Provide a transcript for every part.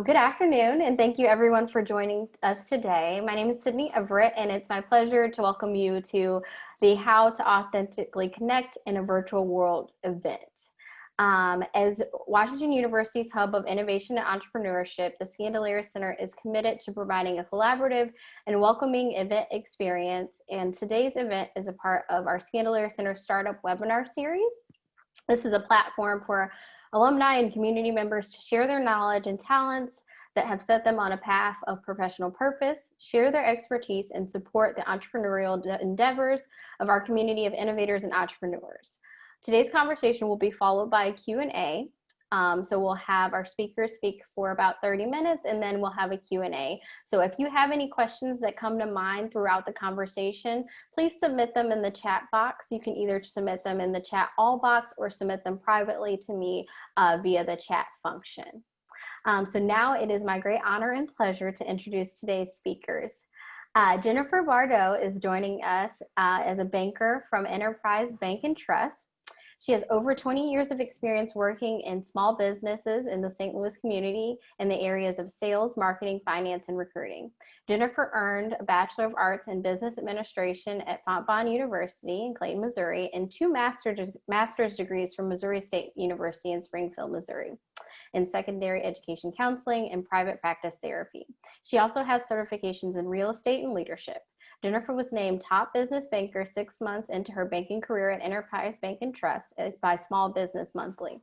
Good afternoon, and thank you everyone for joining us today. My name is Sydney Everett, and it's my pleasure to welcome you to the How to Authentically Connect in a Virtual World event. As Washington University's hub of innovation and entrepreneurship, the Skandalaris Center is committed to providing a collaborative and welcoming event experience, and today's event is a part of our Skandalaris Center Startup Webinar Series. This is a platform for alumni and community members to share their knowledge and talents that have set them on a path of professional purpose, share their expertise, and support the entrepreneurial endeavors of our community of innovators and entrepreneurs. Today's conversation will be followed by a Q&A. So we'll have our speakers speak for about 30 minutes, and then we'll have a Q&A. So if you have any questions that come to mind throughout the conversation, please submit them in the chat box. You can either submit them in the chat all box or submit them privately to me via the chat function. So now it is my great honor and pleasure to introduce today's speakers. Jennifer Bardot is joining us as a banker from Enterprise Bank and Trust. She has over 20 years of experience working in small businesses in the St. Louis community in the areas of sales, marketing, finance, and recruiting. Jennifer earned a Bachelor of Arts in Business Administration at Fontbonne University in Clayton, Missouri, and two master's degrees from Missouri State University in Springfield, Missouri, in secondary education counseling and private practice therapy. She also has certifications in real estate and leadership. Jennifer was named top business banker 6 months into her banking career at Enterprise Bank and Trust by Small Business Monthly.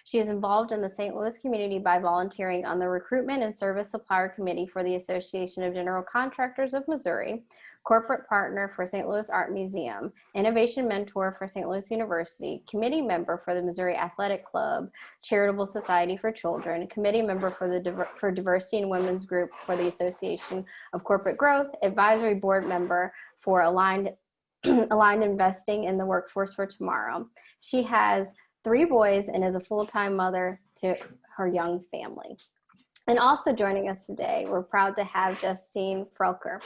She is involved in the St. Louis community by volunteering on the Recruitment and Service Supplier Committee for the Association of General Contractors of Missouri, corporate partner for St. Louis Art Museum, innovation mentor for St. Louis University, committee member for the Missouri Athletic Club, Charitable Society for Children, committee member for Diversity and Women's Group for the Association of Corporate Growth, advisory board member for Aligned Investing in the Workforce for Tomorrow. She has 3 boys and is a full-time mother to her young family. And also joining us today, we're proud to have Justine Frelker.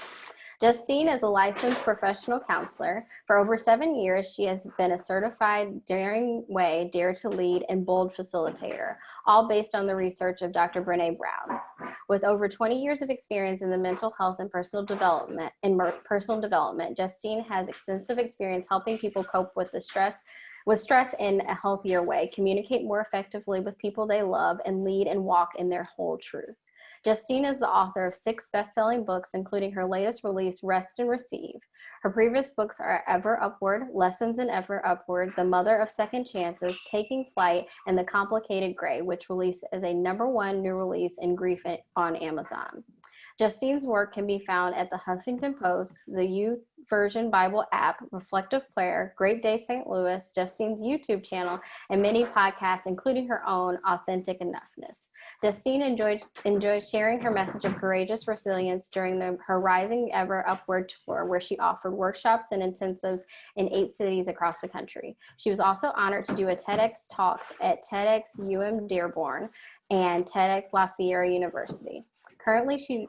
Justine is a licensed professional counselor. For over 7 years, she has been a certified Daring Way, Dare to Lead, and Bold facilitator, all based on the research of Dr. Brené Brown. With over 20 years of experience in the mental health and personal development, Justine has extensive experience helping people cope with stress in a healthier way, communicate more effectively with people they love, and lead and walk in their whole truth. Justine is the author of 6 best-selling books, including her latest release, Rest and Receive. Her previous books are Ever Upward, Lessons in Ever Upward, The Mother of Second Chances, Taking Flight, and The Complicated Gray, which released as a #1 new release in Grief on Amazon. Justine's work can be found at the Huffington Post, the YouVersion Bible app, Reflective Prayer, Great Day St. Louis, Justine's YouTube channel, and many podcasts, including her own Authentic Enoughness. Justine enjoys sharing her message of courageous resilience during her Rising Ever Upward tour, where she offered workshops and intensives in 8 cities across the country. She was also honored to do a TEDx Talks at TEDx Dearborn and TEDx La Sierra University. Currently,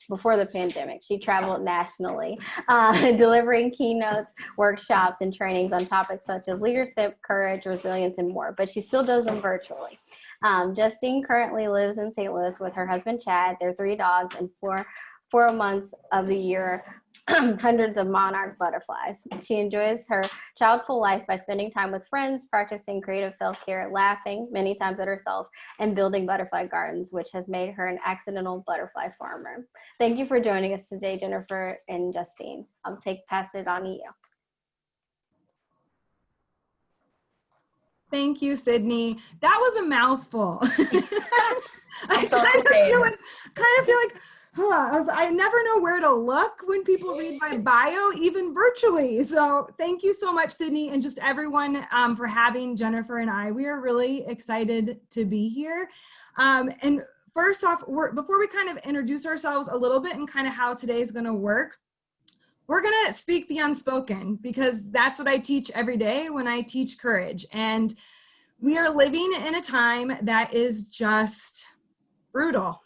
before the pandemic, she traveled nationally, delivering keynotes, workshops, and trainings on topics such as leadership, courage, resilience, and more, but she still does them virtually. Justine currently lives in St. Louis with her husband, Chad, their 3 dogs, and 4 months of the year, hundreds of monarch butterflies. She enjoys her childful life by spending time with friends, practicing creative self-care, laughing many times at herself, and building butterfly gardens, which has made her an accidental butterfly farmer. Thank you for joining us today, Jennifer and Justine. I'll pass it on to you. Thank you, Sydney. That was a mouthful. I kind of feel like, I never know where to look when people read my bio, even virtually. So thank you so much, Sydney, and just everyone for having Jennifer and I. We are really excited to be here. And first off, before we kind of introduce ourselves a little bit and kind of how today is going to work, we're going to speak the unspoken, because that's what I teach every day when I teach courage. And we are living in a time that is just brutal.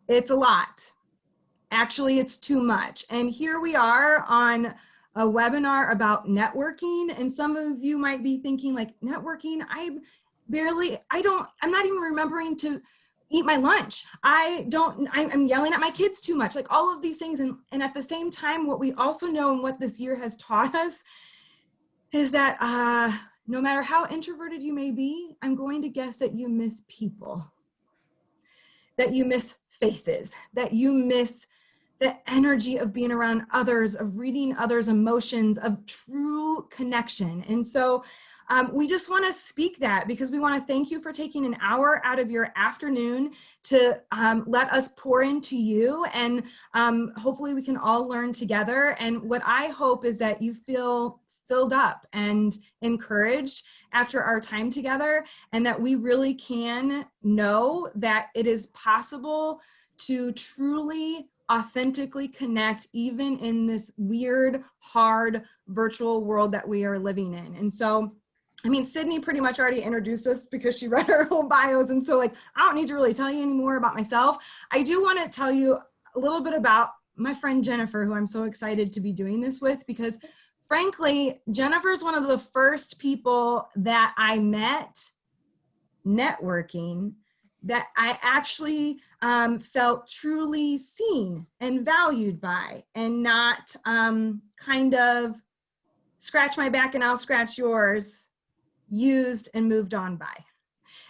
It's a lot. Actually, it's too much. And here we are on a webinar about networking. And some of you might be thinking, like, networking? I'm not even remembering to eat my lunch. I'm yelling at my kids too much, like all of these things. And at the same time, what we also know and what this year has taught us is that no matter how introverted you may be, I'm going to guess that you miss people, that you miss faces, that you miss the energy of being around others, of reading others' emotions, of true connection. And so we just want to speak that because we want to thank you for taking an hour out of your afternoon to let us pour into you. And hopefully we can all learn together. And what I hope is that you feel filled up and encouraged after our time together, and that we really can know that it is possible to truly authentically connect even in this weird, hard virtual world that we are living in. And so, I mean, Sydney pretty much already introduced us because she read our whole bios. And so like, I don't need to really tell you any more about myself. I do want to tell you a little bit about my friend Jennifer, who I'm so excited to be doing this with, because frankly, Jennifer's one of the first people that I met networking that I actually felt truly seen and valued by, and not kind of scratch my back and I'll scratch yours, used and moved on by.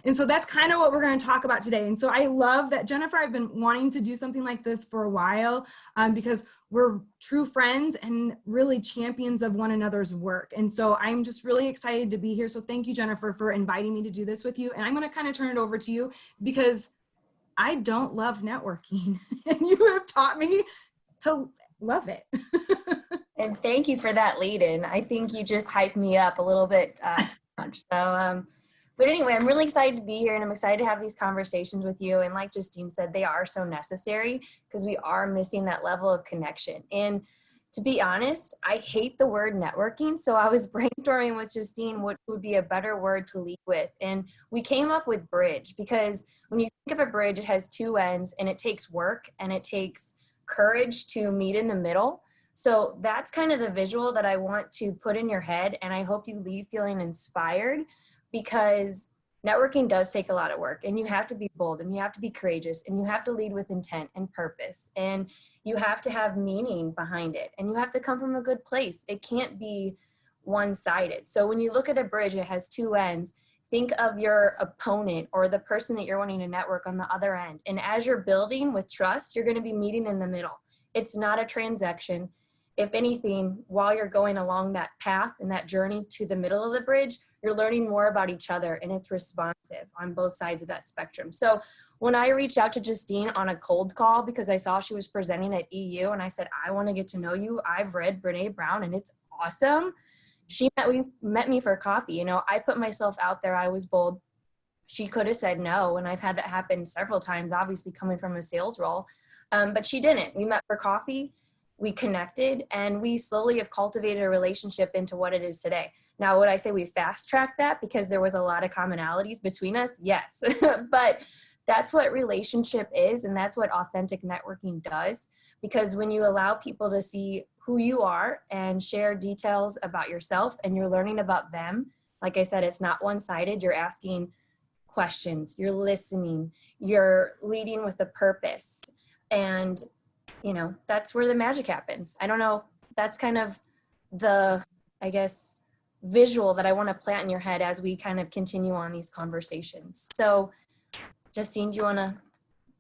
And so that's kind of what we're going to talk about today. And so I love that, Jennifer, I've been wanting to do something like this for a while because we're true friends and really champions of one another's work. And so I'm just really excited to be here. So thank you, Jennifer, for inviting me to do this with you. And I'm going to kind of turn it over to you because I don't love networking and you have taught me to love it. And thank you for that lead in. I think you just hyped me up a little bit too much. So, but anyway, I'm really excited to be here and I'm excited to have these conversations with you. And like Justine said, they are so necessary because we are missing that level of connection. And to be honest, I hate the word networking. So I was brainstorming with Justine what would be a better word to lead with. And we came up with bridge, because when you think of a bridge, it has two ends and it takes work and it takes courage to meet in the middle. So that's kind of the visual that I want to put in your head. And I hope you leave feeling inspired, because networking does take a lot of work and you have to be bold and you have to be courageous and you have to lead with intent and purpose and you have to have meaning behind it and you have to come from a good place. It can't be one-sided. So when you look at a bridge, it has two ends. Think of your opponent or the person that you're wanting to network on the other end. And as you're building with trust, you're going to be meeting in the middle. It's not a transaction. If anything, while you're going along that path and that journey to the middle of the bridge, you're learning more about each other and it's responsive on both sides of that spectrum. So when I reached out to Justine on a cold call because I saw she was presenting at EU and I said, I want to get to know you. I've read Brene Brown and it's awesome. She met me for coffee. You know, I put myself out there. I was bold. She could have said no. And I've had that happen several times, obviously coming from a sales role. But she didn't. We met for coffee. We connected and we slowly have cultivated a relationship into what it is today. Now, would I say we fast-tracked that because there was a lot of commonalities between us? Yes, but that's what relationship is and that's what authentic networking does, because when you allow people to see who you are and share details about yourself and you're learning about them, like I said, it's not one-sided. You're asking questions, you're listening, you're leading with a purpose, and you know, that's where the magic happens. I don't know. That's kind of the, I guess, visual that I want to plant in your head as we kind of continue on these conversations. So, Justine, do you want to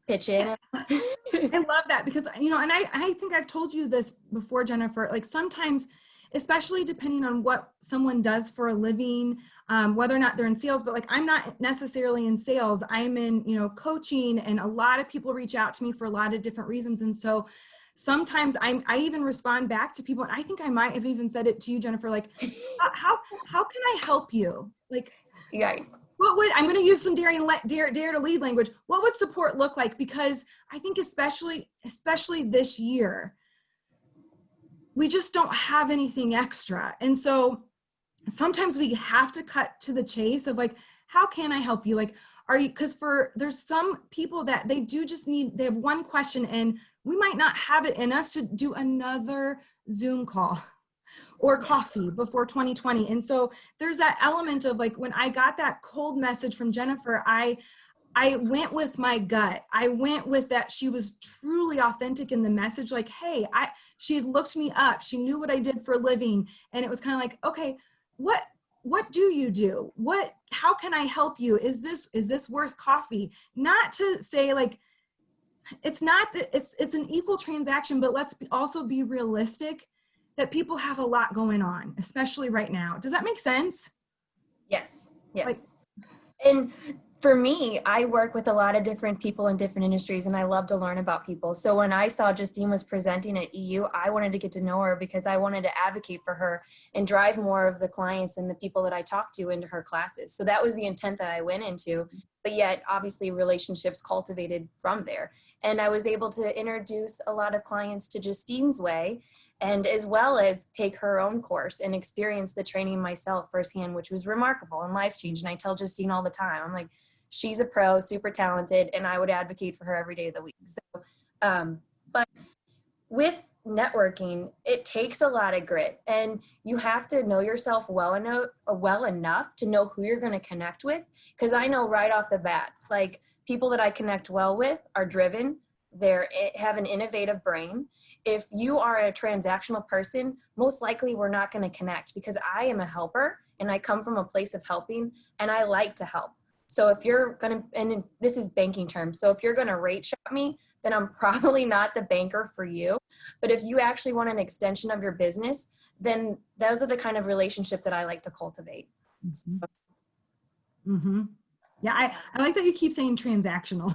pitch in? I love that because, you know, and I think I've told you this before, Jennifer, like sometimes, especially depending on what someone does for a living, whether or not they're in sales, but like I'm not necessarily in sales, I'm in, you know, coaching, and a lot of people reach out to me for a lot of different reasons. And so sometimes I even respond back to people, and I think I might have even said it to you, Jennifer, like, how can I help you? Like, yeah. What would, I'm going to use some dare to lead language. What would support look like? Because I think especially this year, we just don't have anything extra. And so sometimes we have to cut to the chase of like, how can I help you? Like, are you, because there's some people that they do just need, they have one question and we might not have it in us to do another Zoom call or coffee before 2020. And so there's that element of like, when I got that cold message from Jennifer, I I went with my gut. I went with that. She was truly authentic in the message. Like, hey, she had looked me up. She knew what I did for a living. And it was kind of like, okay, what do you do? How can I help you? Is this worth coffee? Not to say like, it's not that it's an equal transaction, but let's also be realistic that people have a lot going on, especially right now. Does that make sense? Yes. And for me, I work with a lot of different people in different industries, and I love to learn about people. So when I saw Justine was presenting at EU, I wanted to get to know her because I wanted to advocate for her and drive more of the clients and the people that I talked to into her classes. So that was the intent that I went into, but yet obviously relationships cultivated from there. And I was able to introduce a lot of clients to Justine's way, and as well as take her own course and experience the training myself firsthand, which was remarkable and life-changing. I tell Justine all the time, I'm like, she's a pro, super talented, and I would advocate for her every day of the week. So, but with networking, it takes a lot of grit, and you have to know yourself well enough to know who you're going to connect with. Because I know right off the bat, like people that I connect well with are driven. They have an innovative brain. If you are a transactional person, most likely we're not going to connect, because I am a helper and I come from a place of helping and I like to help. So if you're going to, and this is banking terms, so if you're going to rate shop me, then I'm probably not the banker for you. But if you actually want an extension of your business, then those are the kind of relationships that I like to cultivate. Mm-hmm. Yeah, I like that you keep saying transactional,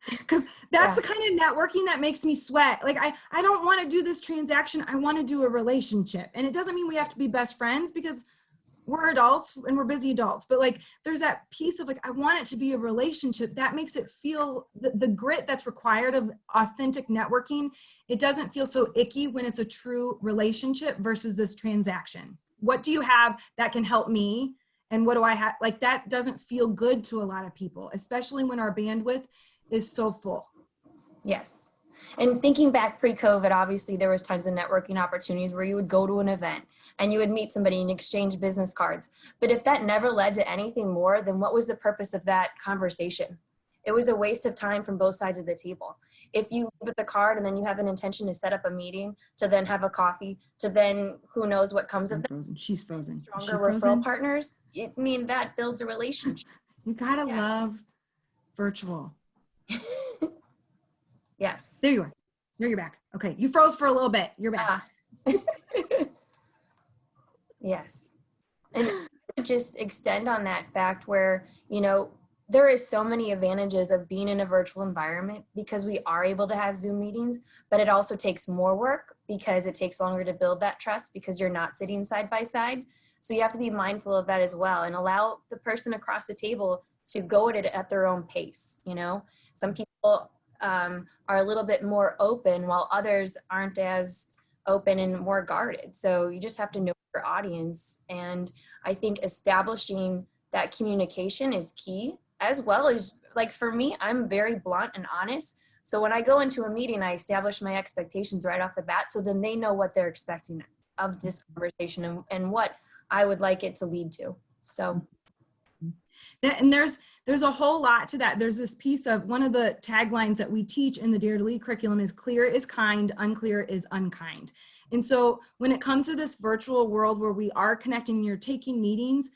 because that's the kind of networking that makes me sweat. Like, I don't want to do this transaction. I want to do a relationship. And it doesn't mean we have to be best friends, because we're adults and we're busy adults. But like, there's that piece of like, I want it to be a relationship that makes it feel the grit that's required of authentic networking. It doesn't feel so icky when it's a true relationship versus this transaction. What do you have that can help me? And what do I have? Like, that doesn't feel good to a lot of people, especially when our bandwidth is so full. Yes. And thinking back pre-COVID, obviously there was tons of networking opportunities where you would go to an event and you would meet somebody and exchange business cards. But if that never led to anything more, then what was the purpose of that conversation? It was a waste of time from both sides of the table. If you leave with the card and then you have an intention to set up a meeting, to then have a coffee, to then who knows what comes of that. She's frozen. Stronger referral partners. I mean, that builds a relationship. You gotta love virtual. Yes. There you are. There you're back. Okay. You froze for a little bit. You're back. Yes. And just extend on that fact where, you know, there is so many advantages of being in a virtual environment because we are able to have Zoom meetings, but it also takes more work because it takes longer to build that trust because you're not sitting side by side. So you have to be mindful of that as well and allow the person across the table to go at it at their own pace. You know, some people are a little bit more open while others aren't as open and more guarded. So you just have to know your audience. And I think establishing that communication is key, as well as, like, for me, I'm very blunt and honest. So when I go into a meeting, I establish my expectations right off the bat. So then they know what they're expecting of this conversation and what I would like it to lead to. So. And there's a whole lot to that. There's this piece of one of the taglines that we teach in the Dare to Lead curriculum is clear is kind, unclear is unkind. And so when it comes to this virtual world where we are connecting, you're taking meetings,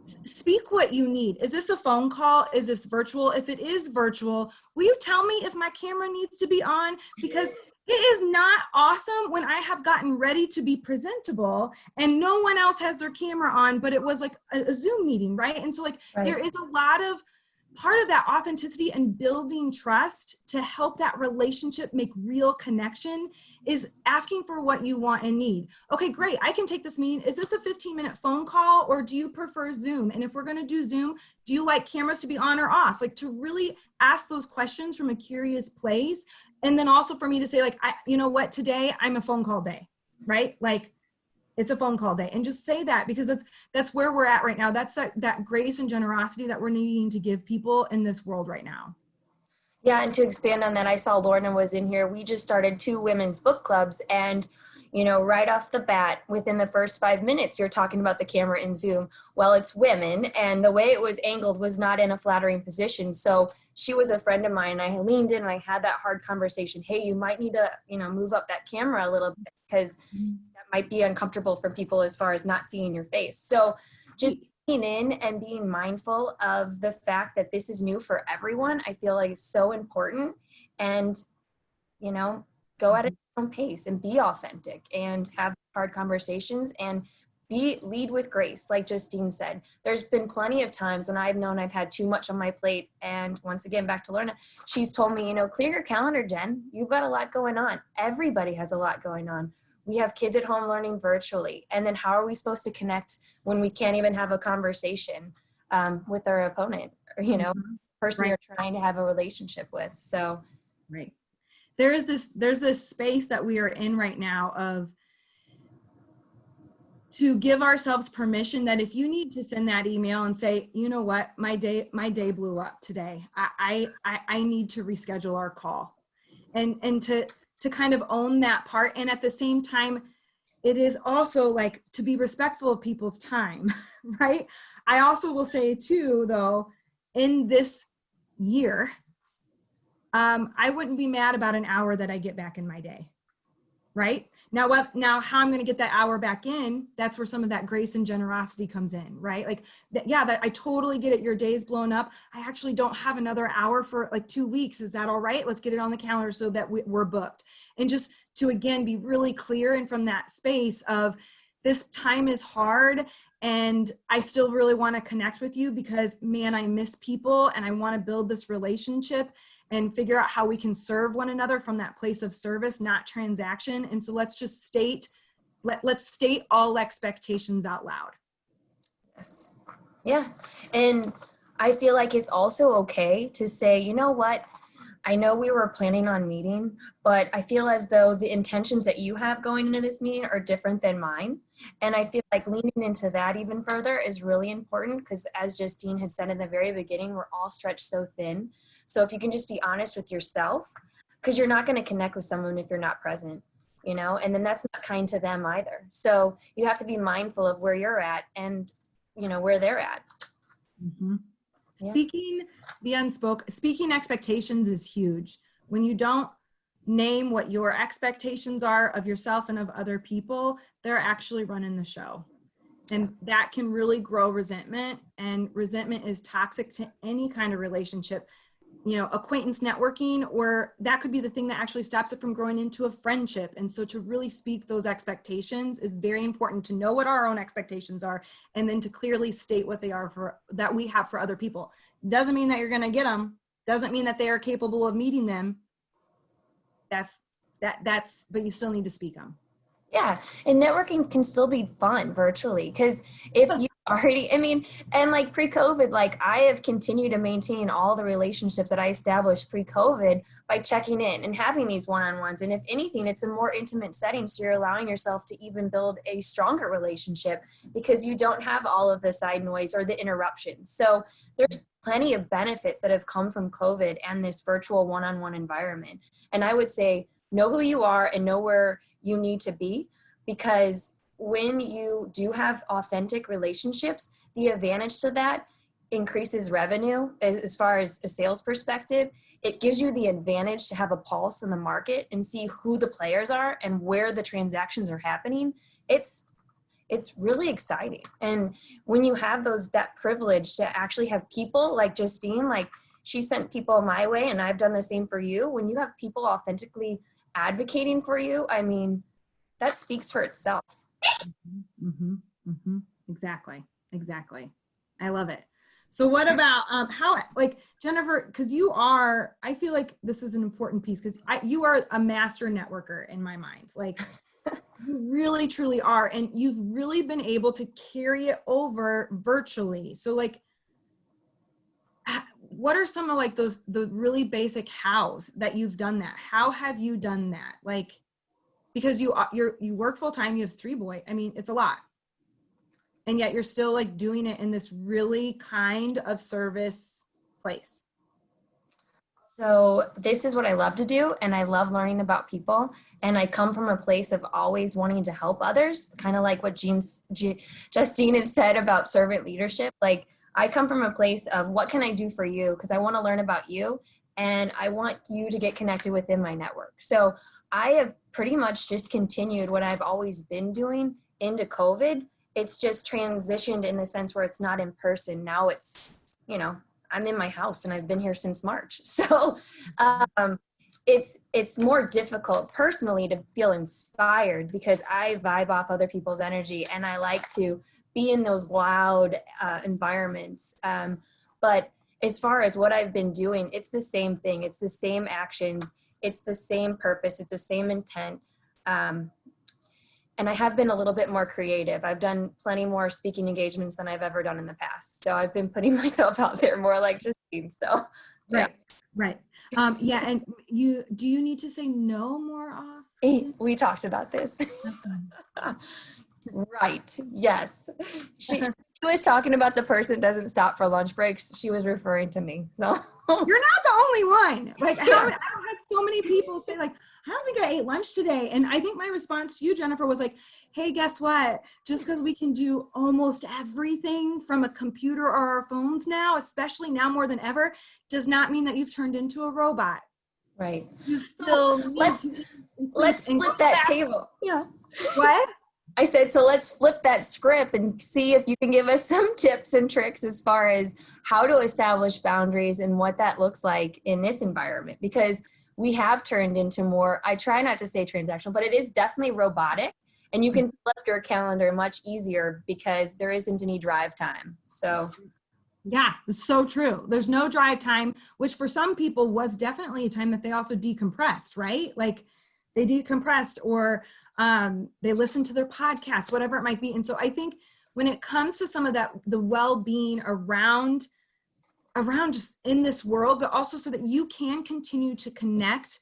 speak what you need. Is this a phone call? Is this virtual? If it is virtual, will you tell me if my camera needs to be on? Because it is not awesome when I have gotten ready to be presentable and no one else has their camera on, but it was like a Zoom meeting, right? And so like there is a lot of part of that authenticity and building trust to help that relationship make real connection is asking for what you want and need. Okay, great. I can take this meeting. Is this a 15-minute phone call or do you prefer Zoom? And if we're going to do Zoom, do you like cameras to be on or off? Like to really ask those questions from a curious place. And then also for me to say like, you know what, today I'm a phone call day, right? Like it's a phone call day, and just say that because that's where we're at right now. That's that grace and generosity that we're needing to give people in this world right now. Yeah, and to expand on that, I saw Lorna was in here. We just started 2 women's book clubs, and right off the bat, within the first 5 minutes, you're talking about the camera in Zoom. Well, it's women, and the way it was angled was not in a flattering position. So she was a friend of mine. I leaned in and I had that hard conversation. Hey, you might need to, move up that camera a little bit because that might be uncomfortable for people as far as not seeing your face. So just being in and being mindful of the fact that this is new for everyone, I feel like is so important. And, go at it own pace and be authentic and have hard conversations and lead with grace. Like Justine said, there's been plenty of times when I've known I've had too much on my plate. And once again, back to Lorna, she's told me, clear your calendar, Jen. You've got a lot going on. Everybody has a lot going on. We have kids at home learning virtually. And then how are we supposed to connect when we can't even have a conversation with our opponent or, person you're trying to have a relationship with. So, right. There's this space that we are in right now of to give ourselves permission that if you need to send that email and say, you know what, my day blew up today. I need to reschedule our call, and to kind of own that part. And at the same time, it is also like to be respectful of people's time, right? I also will say too, though, in this year, I wouldn't be mad about an hour that I get back in my day, right? Now how I'm going to get that hour back in, that's where some of that grace and generosity comes in, right? Like, that I totally get it. Your day's blown up. I actually don't have another hour for like 2 weeks. Is that all right? Let's get it on the calendar so that we're booked. And just to, again, be really clear and from that space of this time is hard and I still really want to connect with you because, man, I miss people and I want to build this relationship and figure out how we can serve one another from that place of service, not transaction. And so let's just state all expectations out loud. Yes. Yeah. And I feel like it's also okay to say, you know what, I know we were planning on meeting, but I feel as though the intentions that you have going into this meeting are different than mine. And I feel like leaning into that even further is really important because, as Justine had said in the very beginning, we're all stretched so thin. So if you can just be honest with yourself, because you're not going to connect with someone if you're not present, and then that's not kind to them either. So you have to be mindful of where you're at and, where they're at. Mm-hmm. Yeah. Speaking expectations is huge. When you don't name what your expectations are of yourself and of other people, they're actually running the show. And that can really grow resentment, and resentment is toxic to any kind of relationship, acquaintance networking, or that could be the thing that actually stops it from growing into a friendship. And so to really speak those expectations is very important, to know what our own expectations are and then to clearly state what they are that we have for other people. Doesn't mean that you're going to get them. Doesn't mean that they are capable of meeting them. But you still need to speak them. Yeah. And networking can still be fun virtually because if you already, and like pre-COVID, like I have continued to maintain all the relationships that I established pre-COVID by checking in and having these one-on-ones. And if anything, it's a more intimate setting. So you're allowing yourself to even build a stronger relationship because you don't have all of the side noise or the interruptions. So there's plenty of benefits that have come from COVID and this virtual one-on-one environment. And I would say, know who you are and know where you need to be, because when you do have authentic relationships, the advantage to that increases revenue as far as a sales perspective. It gives you the advantage to have a pulse in the market and see who the players are and where the transactions are happening. It's really exciting. And when you have that privilege to actually have people like Justine, like she sent people my way and I've done the same for you. When you have people authentically advocating for you, that speaks for itself. Mm-hmm, mm-hmm. Exactly. I love it. So what about how, like Jennifer, because I feel like this is an important piece because you are a master networker in my mind. Like you really truly are, and you've really been able to carry it over virtually. So like, what are some of like the really basic hows that you've done that? How have you done that? Like, because you work full time, you have 3 boys. It's a lot. And yet you're still like doing it in this really kind of service place. So this is what I love to do, and I love learning about people. And I come from a place of always wanting to help others, kind of like what Justine had said about servant leadership. Like, I come from a place of what can I do for you? Because I want to learn about you, and I want you to get connected within my network. So I have pretty much just continued what I've always been doing into COVID. It's just transitioned in the sense where it's not in person. Now it's, I'm in my house and I've been here since March. So it's more difficult personally to feel inspired because I vibe off other people's energy and I like to be in those loud environments. But as far as what I've been doing, it's the same thing. It's the same actions. It's the same purpose. It's the same intent. And I have been a little bit more creative. I've done plenty more speaking engagements than I've ever done in the past. So I've been putting myself out there more like Justine. So, yeah. Right. Yeah. And do you need to say no more often? We talked about this. Right. Yes. She was talking about the person that doesn't stop for lunch breaks. She was referring to me. So you're not the only one. Like, I've had so many people say, like, I don't think I ate lunch today. And I think my response to you, Jennifer, was like, hey, guess what? Just because we can do almost everything from a computer or our phones now, especially now more than ever, does not mean that you've turned into a robot. Right. You still let's flip that table. Yeah. What? I said, so let's flip that script and see if you can give us some tips and tricks as far as how to establish boundaries and what that looks like in this environment, because we have turned into more, I try not to say transactional, but it is definitely robotic, and you can flip your calendar much easier because there isn't any drive time. So yeah, it's so true. There's no drive time, which for some people was definitely a time that they also decompressed, right? Like they decompressed or they listen to their podcast, whatever it might be. And so I think when it comes to some of that, the well-being around just in this world, but also so that you can continue to connect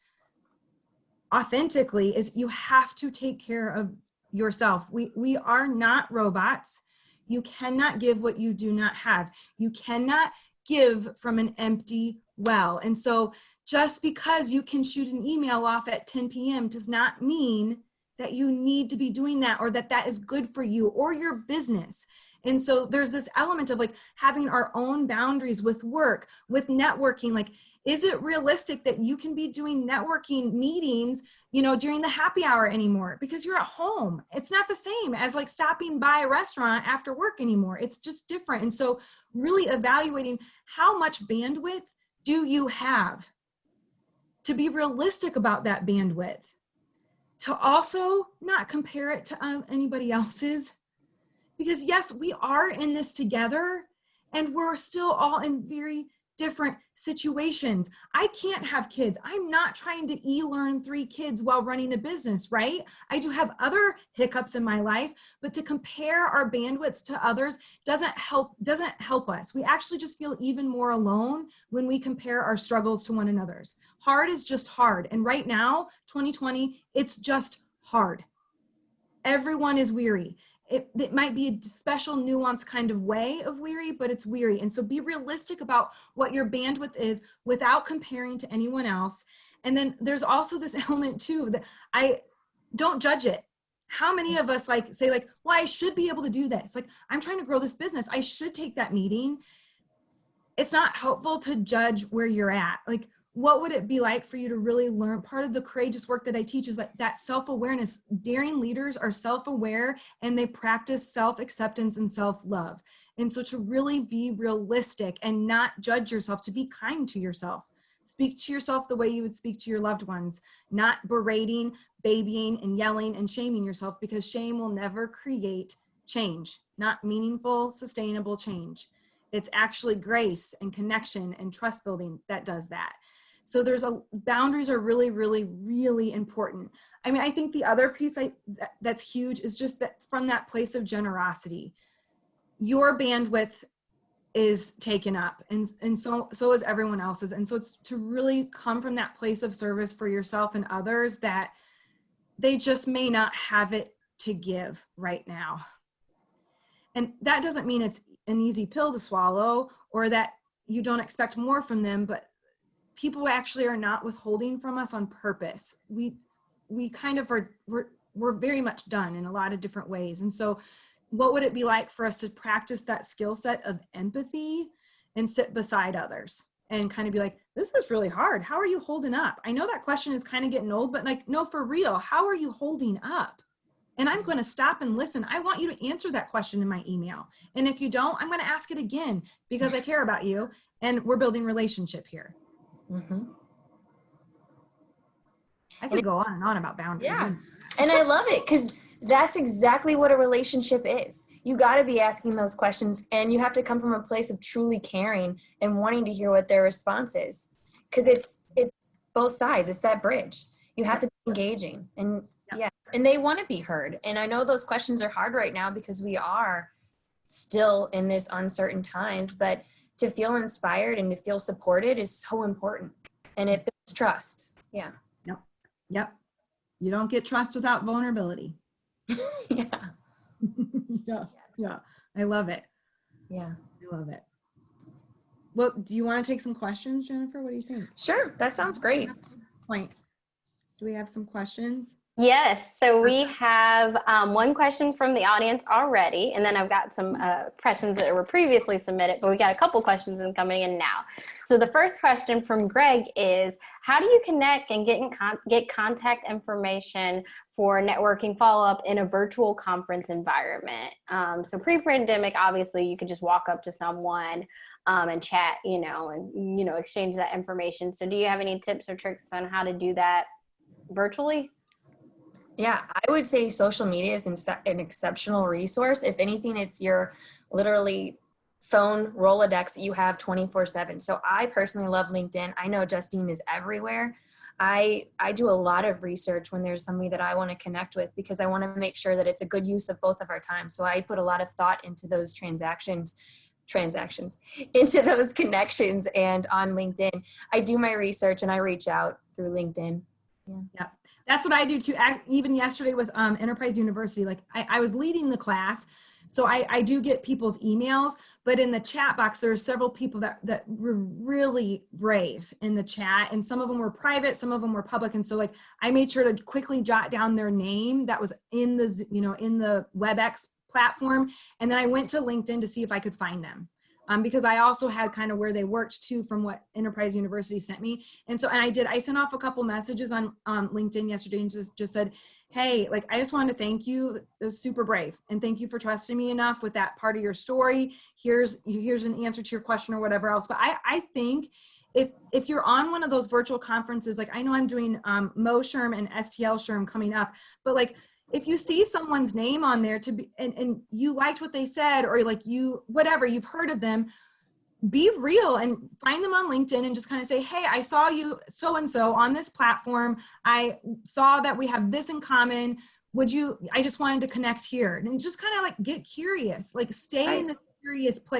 authentically, is you have to take care of yourself. We are not robots. You cannot give what you do not have. You cannot give from an empty well. And so just because you can shoot an email off at 10 p.m. does not mean that you need to be doing that or that that is good for you or your business. And so there's this element of like having our own boundaries with work, with networking. Like, is it realistic that you can be doing networking meetings, during the happy hour anymore because you're at home? It's not the same as like stopping by a restaurant after work anymore. It's just different. And so really evaluating how much bandwidth do you have, to be realistic about that bandwidth, to also not compare it to anybody else's. Because yes, we are in this together and we're still all in very different situations. I can't have kids. I'm not trying to learn 3 kids while running a business, right? I do have other hiccups in my life, but to compare our bandwidths to others doesn't help us. We actually just feel even more alone when we compare our struggles to one another's. Hard is just hard. And right now, 2020, it's just hard. Everyone is weary. It might be a special nuanced kind of way of weary, but it's weary. And so be realistic about what your bandwidth is without comparing to anyone else. And then there's also this element too, that I don't judge it. How many of us say well, I should be able to do this. Like, I'm trying to grow this business. I should take that meeting. It's not helpful to judge where you're at. Like, what would it be like for you to really learn? Part of the courageous work that I teach is like that self-awareness. Daring leaders are self-aware and they practice self-acceptance and self-love. And so to really be realistic and not judge yourself, to be kind to yourself. Speak to yourself the way you would speak to your loved ones, not berating, babying, and yelling and shaming yourself, because shame will never create change, not meaningful, sustainable change. It's actually grace and connection and trust building that does that. So boundaries are really, really, really important. I mean, I think the other piece that's huge is just that from that place of generosity, your bandwidth is taken up, and so is everyone else's. And so it's to really come from that place of service for yourself and others that they just may not have it to give right now. And that doesn't mean it's an easy pill to swallow or that you don't expect more from them, but people actually are not withholding from us on purpose. We kind of are, we're very much done in a lot of different ways. And so what would it be like for us to practice that skill set of empathy and sit beside others and kind of be like, this is really hard. How are you holding up? I know that question is kind of getting old, but like, no, for real, how are you holding up? And I'm going to stop and listen. I want you to answer that question in my email. And if you don't, I'm going to ask it again because I care about you and we're building relationship here. Mm-hmm. I could go on and on about boundaries. Yeah. And I love it because that's exactly what a relationship is. You got to be asking those questions, and you have to come from a place of truly caring and wanting to hear what their response is, because it's both sides. It's that bridge. You have to be engaging, and yes, and they want to be heard. And I know those questions are hard right now because we are still in this uncertain times, but to feel inspired and to feel supported is so important, and it builds trust. Yeah. Yep. You don't get trust without vulnerability. Yeah. Yeah. Yes. Yeah. I love it. Yeah. I love it. Well, do you want to take some questions, Jennifer? What do you think? Sure. That sounds great. Point. Do we have some questions? Yes, so we have one question from the audience already, and then I've got some questions that were previously submitted, but we got a couple questions coming in now. So the first question from Greg is, how do you connect and get contact information for networking follow-up in a virtual conference environment? So pre-pandemic, obviously, you could just walk up to someone and chat, and exchange that information. So do you have any tips or tricks on how to do that virtually? Yeah, I would say social media is an exceptional resource. If anything, it's your literally phone Rolodex that you have 24/7. So I personally love LinkedIn. I know Justine is everywhere. I do a lot of research when there's somebody that I want to connect with because I want to make sure that it's a good use of both of our time. So I put a lot of thought into those transactions into those connections. And on LinkedIn, I do my research and I reach out through LinkedIn. Yeah. That's what I do too. Even yesterday with Enterprise University, like I was leading the class. So I do get people's emails, but in the chat box, there are several people that were really brave in the chat, and some of them were private, some of them were public. And so like, I made sure to quickly jot down their name that was in the, in the WebEx platform. And then I went to LinkedIn to see if I could find them. Because I also had kind of where they worked too from what Enterprise University sent me. And so, I sent off a couple messages on LinkedIn yesterday and just said, hey, like, I just wanted to thank you. It was super brave. And thank you for trusting me enough with that part of your story. Here's an answer to your question or whatever else. But I think if you're on one of those virtual conferences, like I know I'm doing MoSherm and STL Sherm coming up, but like, if you see someone's name on there and you liked what they said, or like whatever, you've heard of them, be real and find them on LinkedIn and just kind of say, hey, I saw you so-and-so on this platform. I saw that we have this in common. I just wanted to connect here, and just kind of like get curious, like stay in the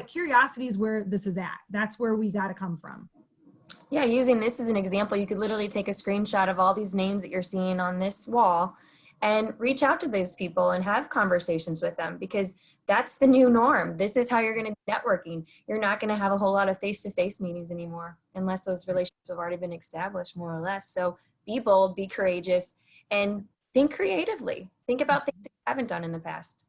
curiosity is where this is at. That's where we got to come from. Yeah. Using this as an example, you could literally take a screenshot of all these names that you're seeing on this wall and reach out to those people and have conversations with them, because that's the new norm. This is how you're going to be networking. You're not going to have a whole lot of face-to-face meetings anymore unless those relationships have already been established, more or less. So be bold, be courageous, and think creatively. Think about things you haven't done in the past.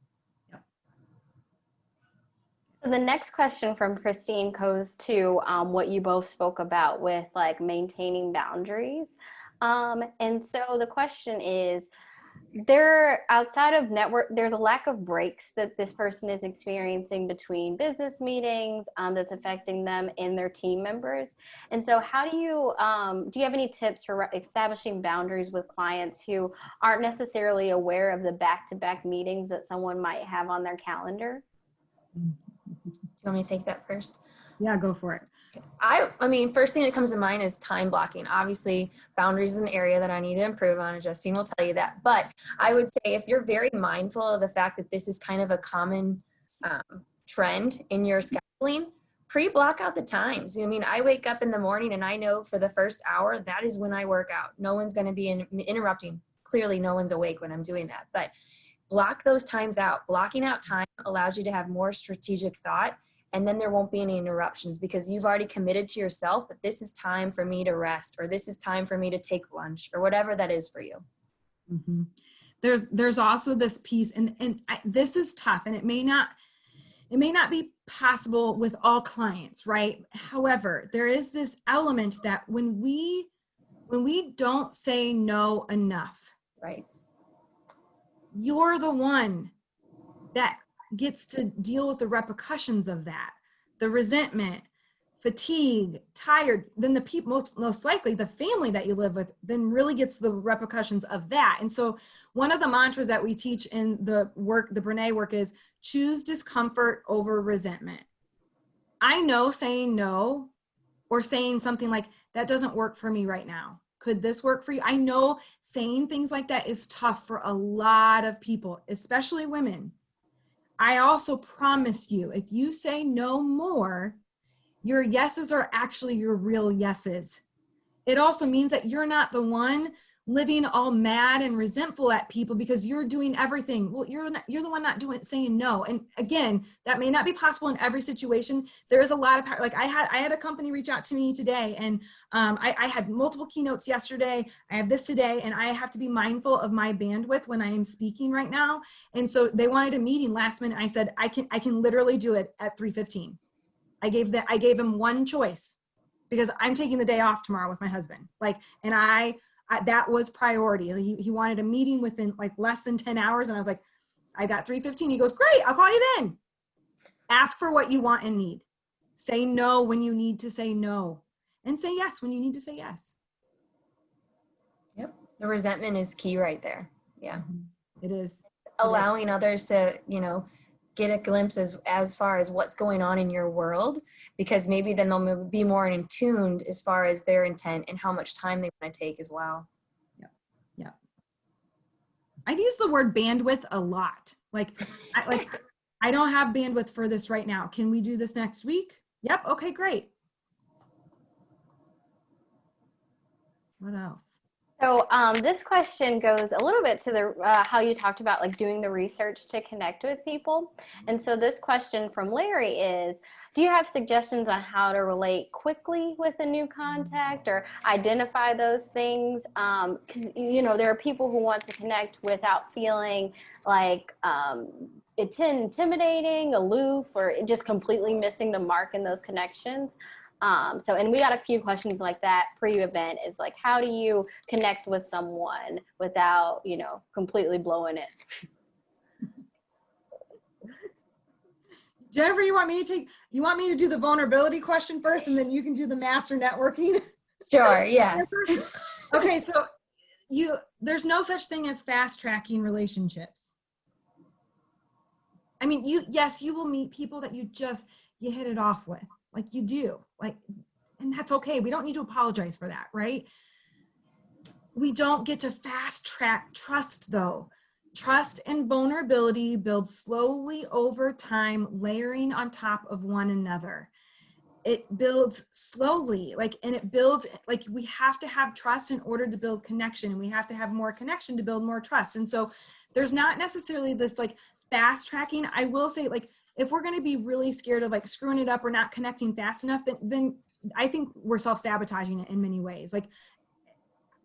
So the next question from Christine goes to what you both spoke about with like maintaining boundaries. And so the question is, outside of network, there's a lack of breaks that this person is experiencing between business meetings that's affecting them and their team members. And so how do you have any tips for establishing boundaries with clients who aren't necessarily aware of the back-to-back meetings that someone might have on their calendar? Do you want me to take that first? Yeah, go for it. I mean, first thing that comes to mind is time blocking. Obviously, boundaries is an area that I need to improve on, and Justine will tell you that. But I would say if you're very mindful of the fact that this is kind of a common trend in your scheduling, pre-block out the times. I mean, I wake up in the morning and I know for the first hour, that is when I work out. No one's going to be interrupting. Clearly, no one's awake when I'm doing that. But block those times out. Blocking out time allows you to have more strategic thought and then there won't be any interruptions because you've already committed to yourself that this is time for me to rest, or this is time for me to take lunch, or whatever that is for you. Mm-hmm. There's also this piece, this is tough, and it may not be possible with all clients, right? However, there is this element that when we don't say no enough, right, you're the one that gets to deal with the repercussions of that, the resentment, fatigue, tired. Then the people, most likely the family that you live with, then really gets the repercussions of that. And so one of the mantras that we teach in the Brene work is choose discomfort over resentment. I know saying no, or saying something like, that doesn't work for me right now. Could this work for you? I know saying things like that is tough for a lot of people, especially women. I also promise you, if you say no more, your yeses are actually your real yeses. It also means that you're not the one living all mad and resentful at people because you're doing everything. Well, you're the one not saying no. And again, that may not be possible in every situation. There is a lot of power. Like I had a company reach out to me today, and I had multiple keynotes yesterday. I have this today, and I have to be mindful of my bandwidth when I am speaking right now. And so they wanted a meeting last minute. I said, I can literally do it at 3:15. I gave him one choice because I'm taking the day off tomorrow with my husband. And I that was priority. He wanted a meeting within like less than 10 hours. And I was like, I got 3:15. He goes, great, I'll call you then. Ask for what you want and need. Say no when you need to say no, and say yes when you need to say yes. Yep. The resentment is key right there. Yeah. It is. Allowing others to, get a glimpse as far as what's going on in your world, because maybe then they'll be more in tuned as far as their intent and how much time they want to take as well. Yeah. I've used the word bandwidth a lot. I don't have bandwidth for this right now. Can we do this next week? Yep. Okay, great. What else? So this question goes a little bit to the how you talked about like doing the research to connect with people. And so this question from Larry is, do you have suggestions on how to relate quickly with a new contact or identify those things? Because, there are people who want to connect without feeling like it's intimidating, aloof, or just completely missing the mark in those connections. And we got a few questions like that pre-event, is like, how do you connect with someone without, completely blowing it? Jennifer, you want me to do the vulnerability question first, and then you can do the master networking? Sure, yes. Okay, so there's no such thing as fast tracking relationships. I mean, you will meet people that you hit it off with. Like you do, and that's okay. We don't need to apologize for that, right? We don't get to fast track trust though. Trust and vulnerability build slowly over time, layering on top of one another. It builds slowly, and it builds, we have to have trust in order to build connection, and we have to have more connection to build more trust. And so there's not necessarily this fast tracking. I will say, if we're going to be really scared of screwing it up or not connecting fast enough, then I think we're self-sabotaging it in many ways.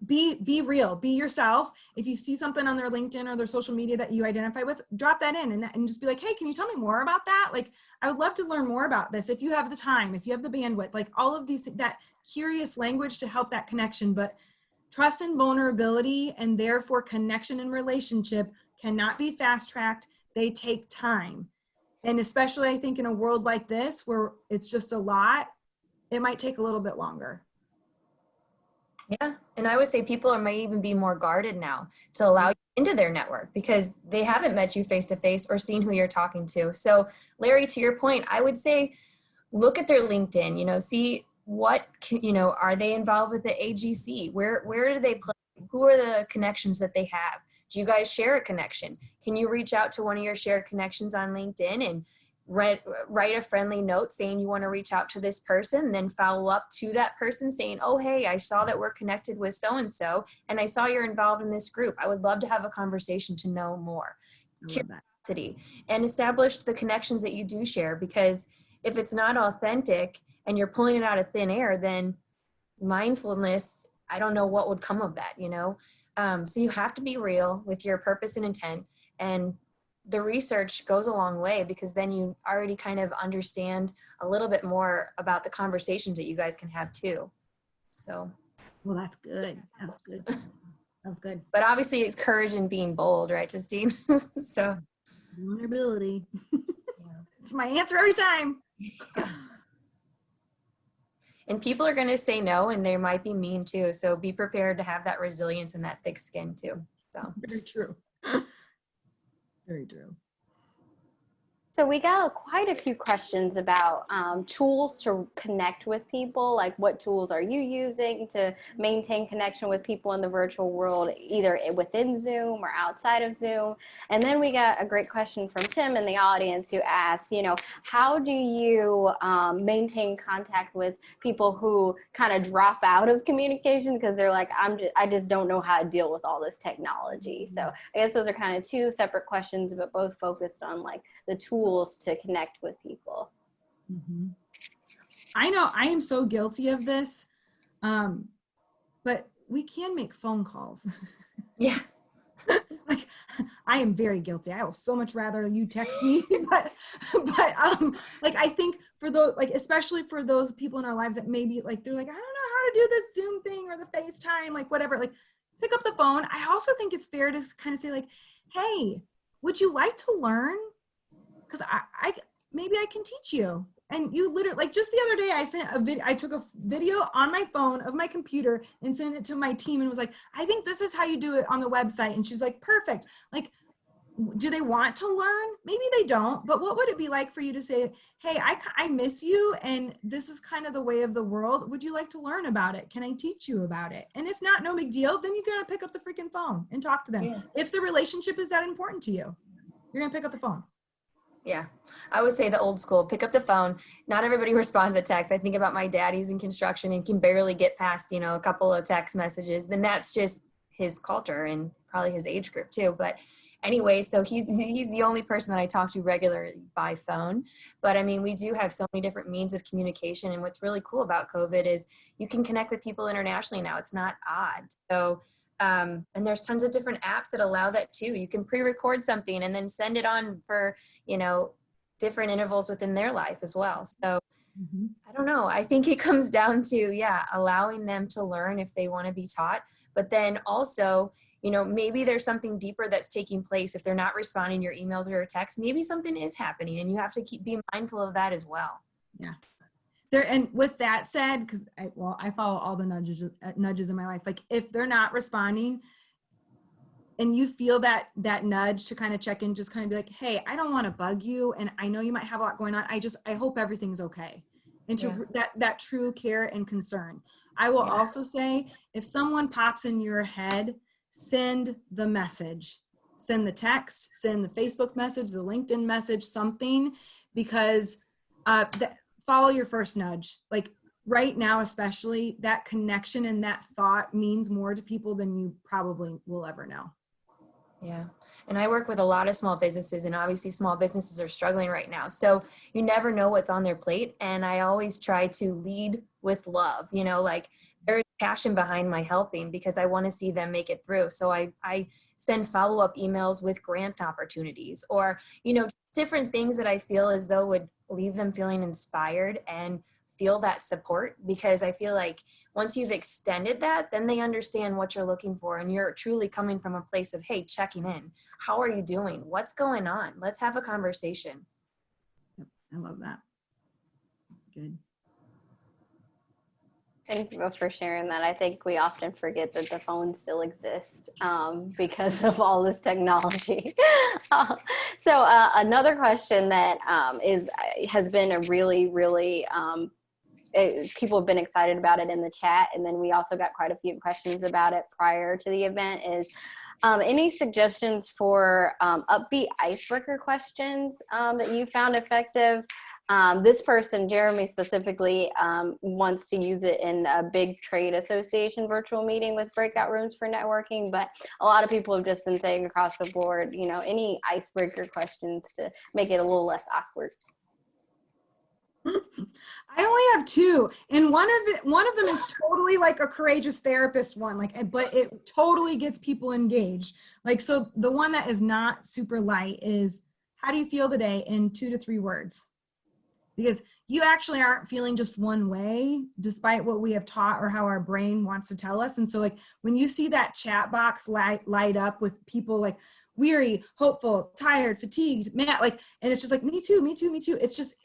Be real, be yourself. If you see something on their LinkedIn or their social media that you identify with, drop that in and just be like, hey, can you tell me more about that? I would love to learn more about this. If you have the time, if you have the bandwidth, all of these, that curious language to help that connection. But trust and vulnerability, and therefore connection and relationship, cannot be fast-tracked. They take time. And especially, I think, in a world like this where it's just a lot, it might take a little bit longer. Yeah, and I would say people may even be more guarded now to allow you into their network because they haven't met you face to face or seen who you're talking to. So Larry, to your point, I would say look at their LinkedIn, see what, are they involved with the AGC? Where do they play? Who are the connections that they have? Do you guys share a connection? Can you reach out to one of your shared connections on LinkedIn and write a friendly note saying you want to reach out to this person, then follow up to that person saying, oh, hey, I saw that we're connected with so-and-so, and I saw you're involved in this group. I would love to have a conversation to know more. Curiosity, and establish the connections that you do share, because if it's not authentic and you're pulling it out of thin air, then mindfulness, I don't know what would come of that, you know? So you have to be real with your purpose and intent, and the research goes a long way, because then you already kind of understand a little bit more about the conversations that you guys can have too. So. Well, that's good. That's good. That was good. But obviously it's courage and being bold, right, Justine? So. Vulnerability. It's my answer every time. And people are going to say no, and they might be mean too. So be prepared to have that resilience and that thick skin too. So. Very true. Very true. So we got quite a few questions about tools to connect with people. Like, what tools are you using to maintain connection with people in the virtual world, either within Zoom or outside of Zoom? And then we got a great question from Tim in the audience, who asked, you know, how do you maintain contact with people who kind of drop out of communication because they're like, I just don't know how to deal with all this technology. So I guess those are kind of two separate questions, but both focused on like the tools to connect with people. Mm-hmm. I know I am so guilty of this, but we can make phone calls. Yeah. Like, I am very guilty. I will so much rather you text me, but like, I think for those, like, especially for those people in our lives that maybe like, they're like, I don't know how to do this Zoom thing or the FaceTime, like whatever, like pick up the phone. I also think it's fair to kind of say like, hey, would you like to learn? Because maybe I can teach you. And you literally, like just the other day, I took a video on my phone of my computer and sent it to my team and was like, I think this is how you do it on the website. And she's like, perfect. Like, do they want to learn? Maybe they don't, but what would it be like for you to say, hey, I miss you, and this is kind of the way of the world. Would you like to learn about it? Can I teach you about it? And if not, no big deal. Then you gotta pick up the freaking phone and talk to them. Yeah. If the relationship is that important to you, you're gonna pick up the phone. Yeah, I would say the old school, pick up the phone. Not everybody responds to text. I think about my dad, he's in construction and can barely get past, you know, a couple of text messages, but that's just his culture and probably his age group too. But anyway, so he's the only person that I talk to regularly by phone. But I mean, we do have so many different means of communication. And what's really cool about COVID is you can connect with people internationally now. It's not odd. So and there's tons of different apps that allow that too. You can pre-record something and then send it on for, you know, different intervals within their life as well. So I don't know. I think it comes down to, yeah, allowing them to learn if they want to be taught, but then also, you know, maybe there's something deeper that's taking place. If they're not responding to your emails or your texts, maybe something is happening and you have to be mindful of that as well. Yeah. There, and with that said, because I follow all the nudges in my life. Like if they're not responding, and you feel that nudge to kind of check in, just kind of be like, hey, I don't want to bug you, and I know you might have a lot going on. I hope everything's okay, and to that true care and concern. I will also say, if someone pops in your head, send the message, send the text, send the Facebook message, the LinkedIn message, something, because follow your first nudge. Like right now, especially, that connection and that thought means more to people than you probably will ever know. Yeah. And I work with a lot of small businesses, and obviously small businesses are struggling right now. So you never know what's on their plate. And I always try to lead with love, you know, like there's passion behind my helping because I want to see them make it through. So I send follow-up emails with grant opportunities or, you know, different things that I feel as though would leave them feeling inspired and feel that support, because I feel like once you've extended that, then they understand what you're looking for, and you're truly coming from a place of, hey, checking in. How are you doing? What's going on? Let's have a conversation. I love that. Good. Thank you both for sharing that. I think we often forget that the phones still exist because of all this technology. So another question that has been a really people have been excited about it in the chat, and then we also got quite a few questions about it prior to the event, is any suggestions for upbeat icebreaker questions that you found effective? This person, Jeremy specifically, wants to use it in a big trade association virtual meeting with breakout rooms for networking, but a lot of people have just been saying across the board, you know, any icebreaker questions to make it a little less awkward. I only have two, and one of them is totally like a courageous therapist one, like, but it totally gets people engaged. Like, so the one that is not super light is, how do you feel today in 2 to 3 words? Because you actually aren't feeling just one way, despite what we have taught or how our brain wants to tell us. And so, like, when you see that chat box light up with people like weary, hopeful, tired, fatigued, mad, like, and it's just like, me too, me too, me too. It's just,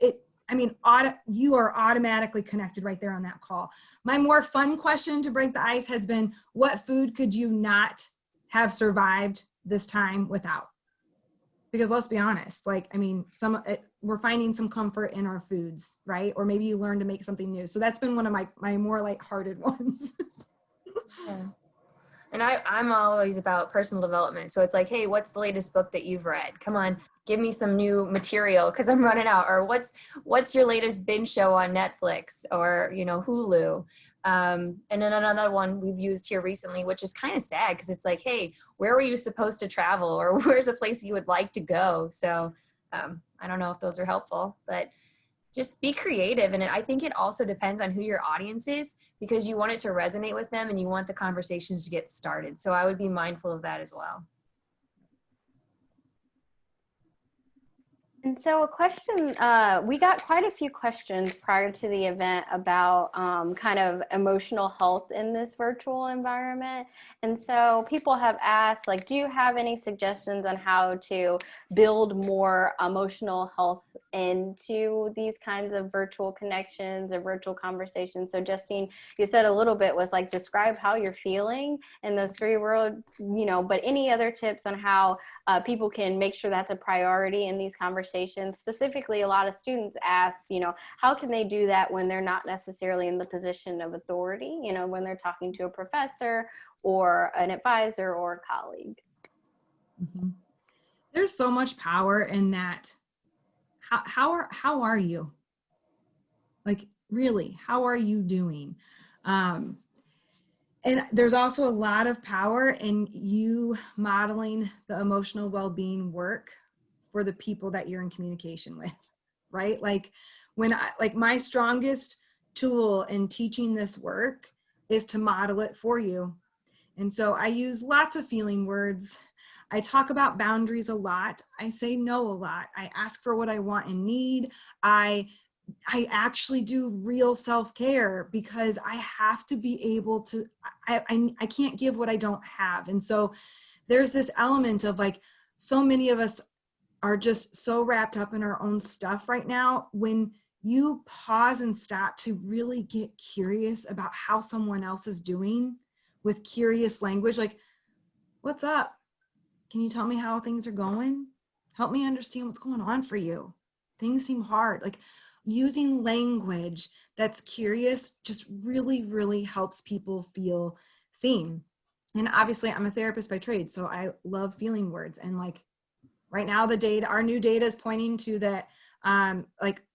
you are automatically connected right there on that call. My more fun question to break the ice has been, what food could you not have survived this time without? Because let's be honest, like, we're finding some comfort in our foods, right? Or maybe you learn to make something new. So that's been one of my more lighthearted ones. Yeah. And I'm always about personal development. So it's like, hey, what's the latest book that you've read? Come on, give me some new material because I'm running out. Or what's your latest binge show on Netflix or, Hulu? And then another one we've used here recently, which is kind of sad because it's like, hey, where were you supposed to travel? Or where's a place you would like to go? So I don't know if those are helpful, but just be creative. And I think it also depends on who your audience is, because you want it to resonate with them and you want the conversations to get started. So I would be mindful of that as well. And so a question, we got quite a few questions prior to the event about kind of emotional health in this virtual environment. And so people have asked, like, do you have any suggestions on how to build more emotional health into these kinds of virtual connections or virtual conversations? So Justine, you said a little bit with like, describe how you're feeling in those 3 words, but any other tips on how people can make sure that's a priority in these conversations? Specifically, a lot of students asked, how can they do that when they're not necessarily in the position of authority, when they're talking to a professor or an advisor or a colleague? Mm-hmm. There's so much power in that. How are you? Like, really, how are you doing? And there's also a lot of power in you modeling the emotional well-being work for the people that you're in communication with, right? Like, my strongest tool in teaching this work is to model it for you. And so I use lots of feeling words. I talk about boundaries a lot. I say no a lot. I ask for what I want and need. I actually do real self-care because I have to be able to, I can't give what I don't have. And so there's this element of like, so many of us are just so wrapped up in our own stuff right now. When you pause and stop to really get curious about how someone else is doing with curious language, like, what's up? Can you tell me how things are going? Help me understand what's going on for you. Things seem hard. Like, using language that's curious just really, really helps people feel seen. And obviously I'm a therapist by trade, so I love feeling words. And like, right now, our new data is pointing to that.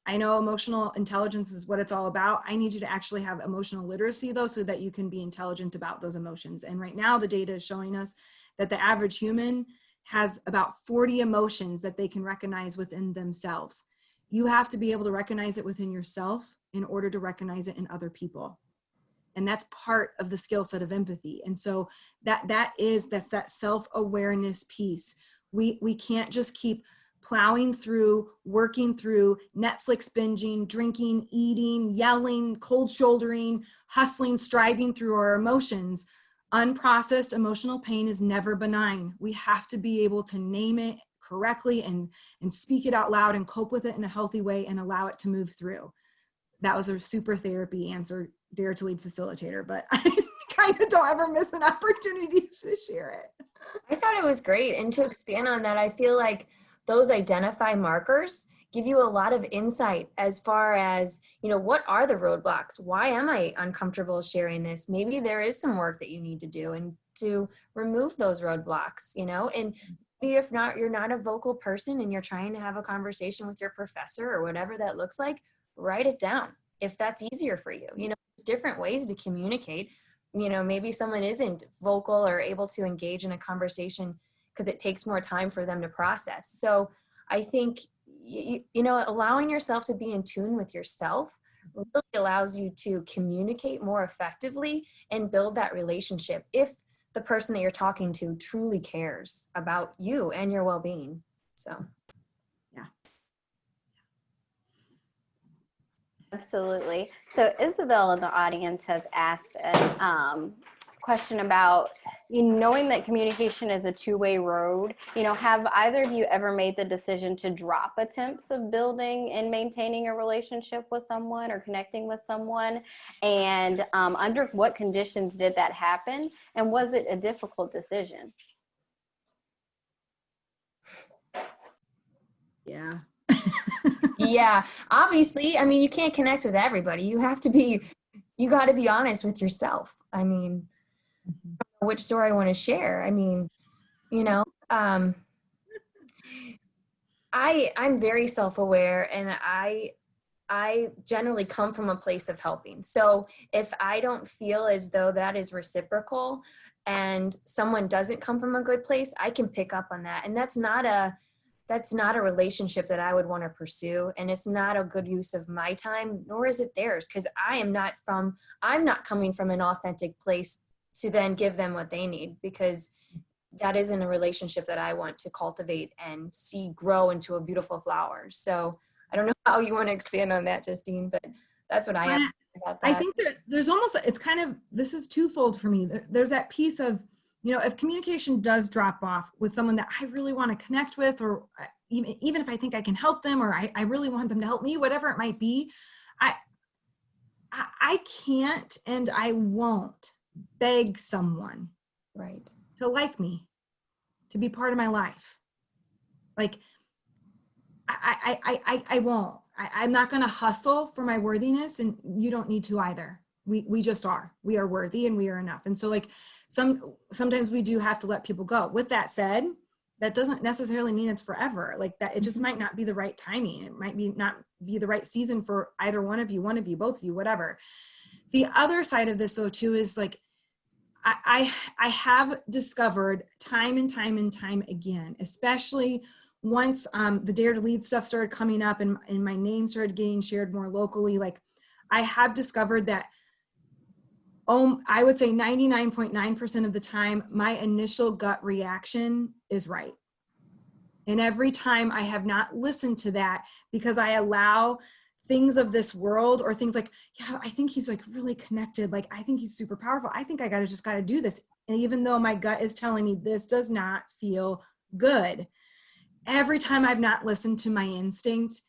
I know emotional intelligence is what it's all about. I need you to actually have emotional literacy though, so that you can be intelligent about those emotions. And right now the data is showing us that the average human has about 40 emotions that they can recognize within themselves. You have to be able to recognize it within yourself in order to recognize it in other people. And that's part of the skill set of empathy. And so that's that self-awareness piece. We can't just keep plowing through, working through, Netflix binging, drinking, eating, yelling, cold shouldering, hustling, striving through our emotions. Unprocessed emotional pain is never benign. We have to be able to name it correctly and speak it out loud and cope with it in a healthy way and allow it to move through. That was a super therapy answer, Dare to Lead facilitator, but I kind of don't ever miss an opportunity to share it. I thought it was great. And to expand on that, I feel like those identify markers give you a lot of insight as far as, what are the roadblocks? Why am I uncomfortable sharing this? Maybe there is some work that you need to do and to remove those roadblocks, and maybe if not, you're not a vocal person and you're trying to have a conversation with your professor or whatever that looks like, write it down if that's easier for you. Different ways to communicate. Maybe someone isn't vocal or able to engage in a conversation because it takes more time for them to process. So I think, you know, allowing yourself to be in tune with yourself really allows you to communicate more effectively and build that relationship if the person that you're talking to truly cares about you and your well-being. So Yeah. Absolutely. So Isabel in the audience has asked a question about, knowing that communication is a two-way road, have either of you ever made the decision to drop attempts of building and maintaining a relationship with someone or connecting with someone? And under what conditions did that happen? And was it a difficult decision? Yeah. yeah, obviously, I mean, you can't connect with everybody. You got to be honest with yourself. I mean, which story I want to share. I mean, you know, I'm very self-aware, and I generally come from a place of helping. So if I don't feel as though that is reciprocal and someone doesn't come from a good place, I can pick up on that. And that's not a relationship that I would want to pursue. And it's not a good use of my time, nor is it theirs. Because I'm not coming from an authentic place to then give them what they need, because that isn't a relationship that I want to cultivate and see grow into a beautiful flower. So I don't know how you want to expand on that, Justine, but that's what I have about that. I think there's almost, it's kind of, this is twofold for me. There's that piece of, if communication does drop off with someone that I really want to connect with, or even if I think I can help them, or I really want them to help me, whatever it might be, I can't and I won't beg someone right to like me, to be part of my life. Like, I won't. I'm not going to hustle for my worthiness, and you don't need to either. We just are. We are worthy and we are enough. And so like sometimes we do have to let people go. With that said, that doesn't necessarily mean it's forever. Like that, it just might not be the right timing. It might not be the right season for either one of you, both of you, whatever. The other side of this though too is like, I have discovered time and time again, especially once the Dare to Lead stuff started coming up and my name started getting shared more locally, like I have discovered that I would say 99.9% of the time, my initial gut reaction is right. And every time I have not listened to that because I allow things of this world or things like, yeah, I think he's like really connected. Like, I think he's super powerful. I think I just got to do this. And even though my gut is telling me this does not feel good, every time I've not listened to my instinct,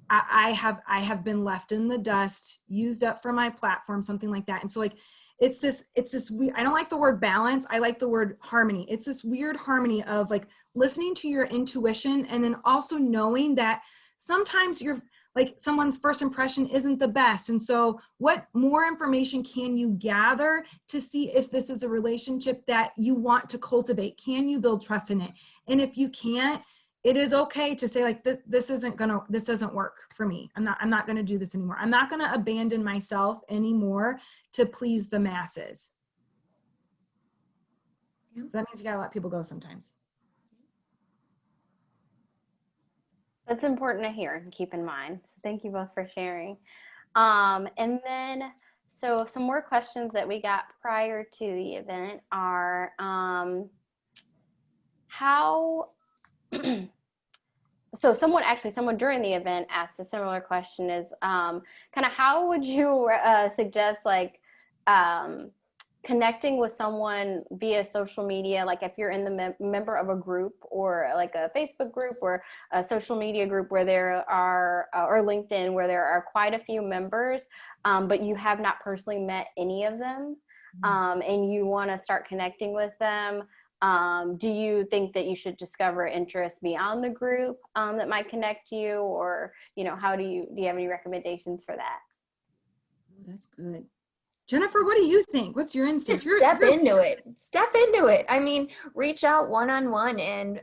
I have been left in the dust, used up for my platform, something like that. And so like, it's this weird, I don't like the word balance. I like the word harmony. It's this weird harmony of like listening to your intuition and then also knowing that sometimes you're like someone's first impression isn't the best. And so what more information can you gather to see if this is a relationship that you want to cultivate? Can you build trust in it? And if you can't, it is okay to say like, this doesn't work for me. I'm not going to do this anymore. I'm not going to abandon myself anymore to please the masses. Yeah. So that means you got to let people go sometimes. That's important to hear and keep in mind. So thank you both for sharing. And then, so some more questions that we got prior to the event are, how, so someone during the event asked a similar question is, kind of how would you suggest like connecting with someone via social media, like if you're in the member of a group or like a Facebook group or a social media group where there are, or LinkedIn where there are quite a few members, but you have not personally met any of them, and you want to start connecting with them. Do you think that you should discover interest beyond the group that might connect you, or, how do you have any recommendations for that? Oh, that's good. Jennifer, what do you think? What's your instinct? Just step into it. I mean, reach out one-on-one, and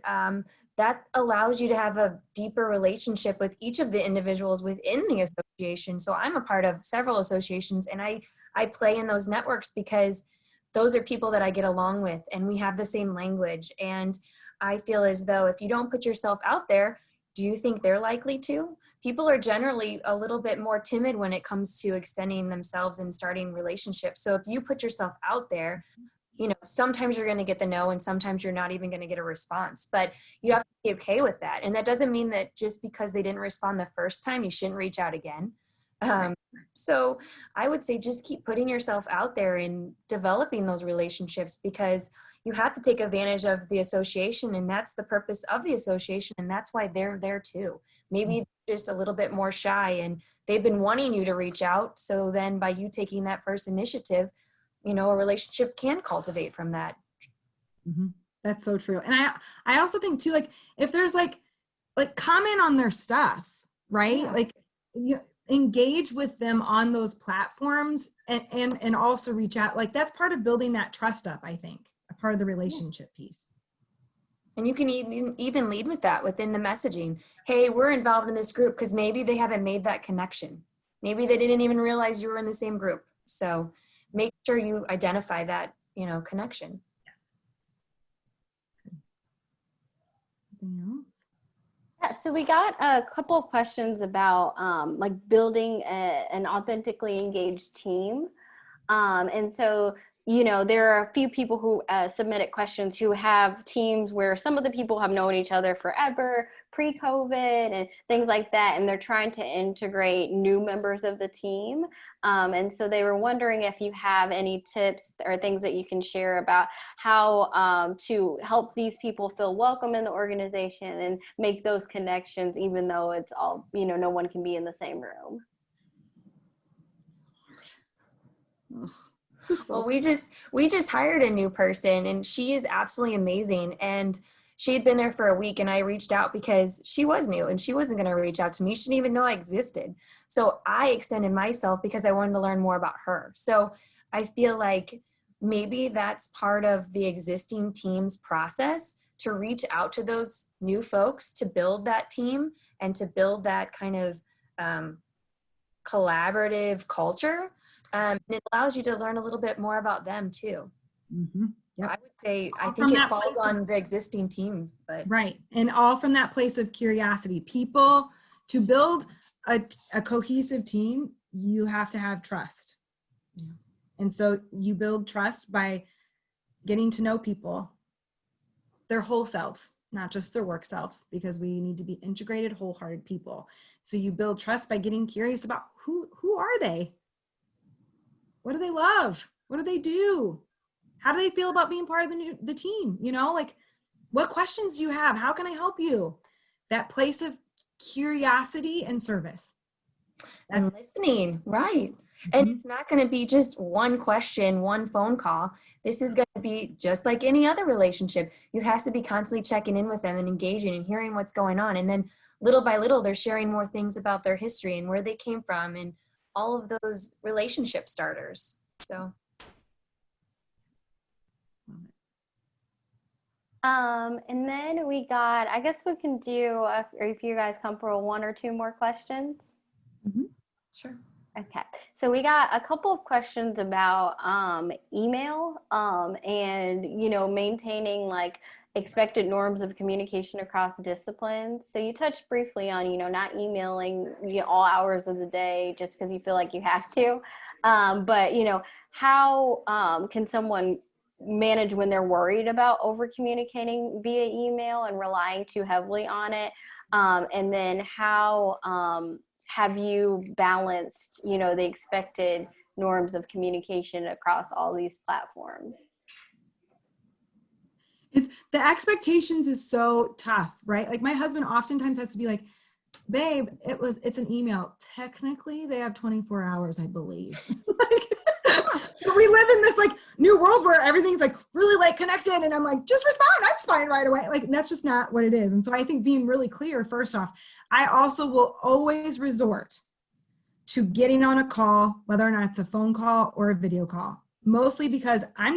that allows you to have a deeper relationship with each of the individuals within the association. So I'm a part of several associations, and I play in those networks because those are people that I get along with, and we have the same language. And I feel as though if you don't put yourself out there, do you think they're likely to? People are generally a little bit more timid when it comes to extending themselves and starting relationships. So if you put yourself out there, you know, sometimes you're going to get the no, and sometimes you're not even going to get a response, but you have to be okay with that. And that doesn't mean that just because they didn't respond the first time, you shouldn't reach out again. So I would say just keep putting yourself out there and developing those relationships, because you have to take advantage of the association, and that's the purpose of the association. And that's why they're there too. Maybe just a little bit more shy and they've been wanting you to reach out. So then by you taking that first initiative, you know, a relationship can cultivate from that. Mm-hmm. That's so true. And I also think too, like if there's like comment on their stuff, right? Yeah. Like you engage with them on those platforms, and also reach out. Like that's part of building that trust up, I think, a part of the relationship piece. And you can even lead with that within the messaging. Hey, we're involved in this group, because maybe they haven't made that connection. Maybe they didn't even realize you were in the same group. So make sure you identify that, you know, connection. Yes. Anything else? Yeah, so we got a couple of questions about like building an authentically engaged team. And so, you know, there are a few people who submitted questions who have teams where some of the people have known each other forever, pre-COVID and things like that, and they're trying to integrate new members of the team. And so they were wondering if you have any tips or things that you can share about how to help these people feel welcome in the organization and make those connections, even though it's all, you know, no one can be in the same room. Well, we just hired a new person, and she is absolutely amazing. And she had been there for a week, and I reached out because she was new and she wasn't going to reach out to me. She didn't even know I existed. So I extended myself because I wanted to learn more about her. So I feel like maybe that's part of the existing team's process, to reach out to those new folks, to build that team and to build that kind of collaborative culture. And it allows you to learn a little bit more about them too. Mm-hmm. Yep. I would say, I think it falls on the existing team, but. Right. And all from that place of curiosity. People, to build a cohesive team, you have to have trust. Yeah. And so you build trust by getting to know people, their whole selves, not just their work self, because we need to be integrated, wholehearted people. So you build trust by getting curious about who are they? What do they love? What do they do? How do they feel about being part of the team? You know, like what questions do you have? How can I help you? That place of curiosity and service. And listening, right. And it's not going to be just one question, one phone call. This is going to be just like any other relationship. You have to be constantly checking in with them and engaging and hearing what's going on. And then little by little, they're sharing more things about their history and where they came from and all of those relationship starters. So. And then we got, I guess we can do, if you guys comfortable, one or two more questions. Mm-hmm. Sure. Okay, so we got a couple of questions about email and, you know, maintaining like expected norms of communication across disciplines. So you touched briefly on, you know, not emailing all hours of the day just because you feel like you have to. But, you know, how can someone manage when they're worried about over communicating via email and relying too heavily on it? And then how have you balanced, you know, the expected norms of communication across all these platforms? The expectations is so tough, right? Like my husband oftentimes has to be like, babe, it's an email. Technically they have 24 hours, I believe. But we live in this like new world where everything's like really like connected, and I'm like, just respond. I'm responding right away. Like that's just not what it is. And so I think being really clear, first off, I also will always resort to getting on a call, whether or not it's a phone call or a video call, mostly because I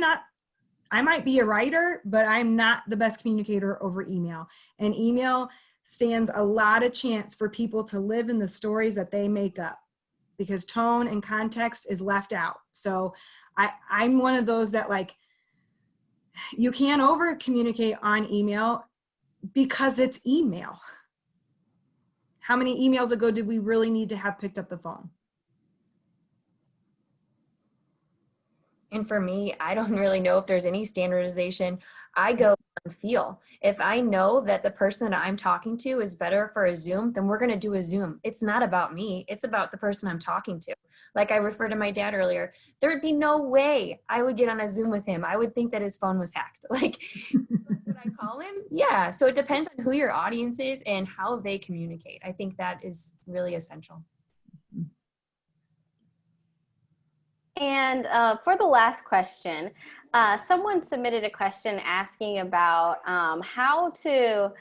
might be a writer, but I'm not the best communicator over email. And email stands a lot of chance for people to live in the stories that they make up, because tone and context is left out. So I'm one of those that like, you can't over communicate on email because it's email. how many emails ago did we really need to have picked up the phone? And for me, I don't really know if there's any standardization. I go on feel. If I know that the person that I'm talking to is better for a Zoom, then we're going to do a Zoom. It's not about me. It's about the person I'm talking to. Like I referred to my dad earlier, there'd be no way I would get on a Zoom with him. I would think that his phone was hacked. Like, would I call him? Yeah. So it depends on who your audience is and how they communicate. I think that is really essential. And for the last question, someone submitted a question asking about how to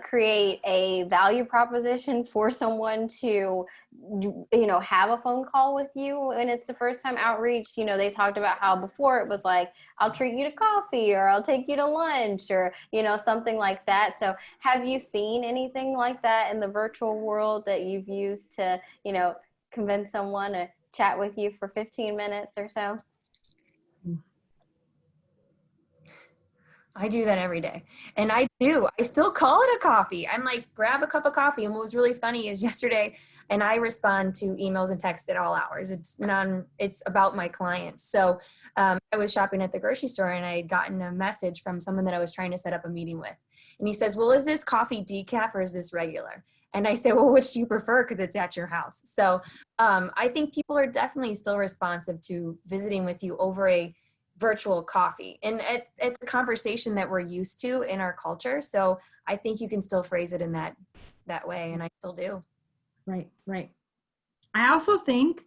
create a value proposition for someone to, have a phone call with you when it's the first time outreach. They talked about how before it was like, I'll treat you to coffee or I'll take you to lunch or, something like that. So have you seen anything like that in the virtual world that you've used to, convince someone to chat with you for 15 minutes or so? I do that every day. And I still call it a coffee. I'm like, grab a cup of coffee. And what was really funny is yesterday, and I respond to emails and texts at all hours. It's about my clients. So I was shopping at the grocery store and I had gotten a message from someone that I was trying to set up a meeting with. And he says, well, is this coffee decaf or is this regular? And I say, well, which do you prefer? Because it's at your house. So I think people are definitely still responsive to visiting with you over a virtual coffee. And it's a conversation that we're used to in our culture. So I think you can still phrase it in that way. And I still do. Right, right. I also think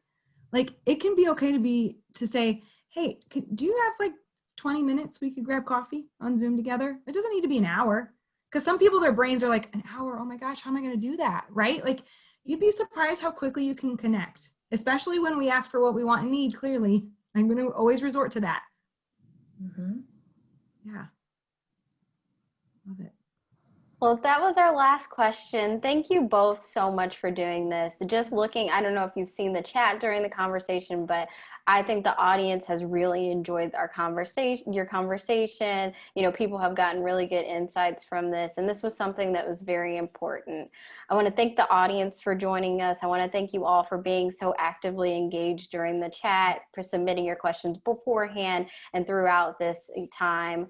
like it can be okay to say, hey, do you have like 20 minutes we could grab coffee on Zoom together? It doesn't need to be an hour. Because some people, their brains are like, an hour, oh my gosh, how am I going to do that, right? Like, you'd be surprised how quickly you can connect, especially when we ask for what we want and need, clearly. I'm going to always resort to that. Mm-hmm. Yeah. Love it. Well, that was our last question. Thank you both so much for doing this. Just looking, I don't know if you've seen the chat during the conversation, but I think the audience has really enjoyed our conversation, your conversation. People have gotten really good insights from this, and this was something that was very important. I want to thank the audience for joining us. I want to thank you all for being so actively engaged during the chat, for submitting your questions beforehand and throughout this time.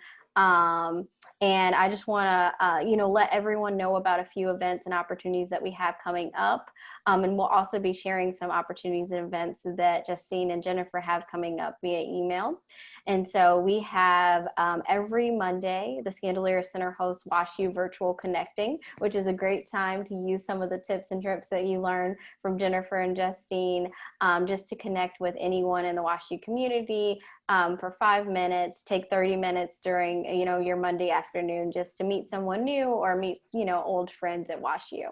And I just want to, let everyone know about a few events and opportunities that we have coming up. And we'll also be sharing some opportunities and events that Justine and Jennifer have coming up via email. And so we have every Monday, the Skandalaris Center hosts WashU Virtual Connecting, which is a great time to use some of the tips and tricks that you learned from Jennifer and Justine, just to connect with anyone in the WashU community for 5 minutes. Take 30 minutes during, your Monday afternoon just to meet someone new or meet, old friends at WashU.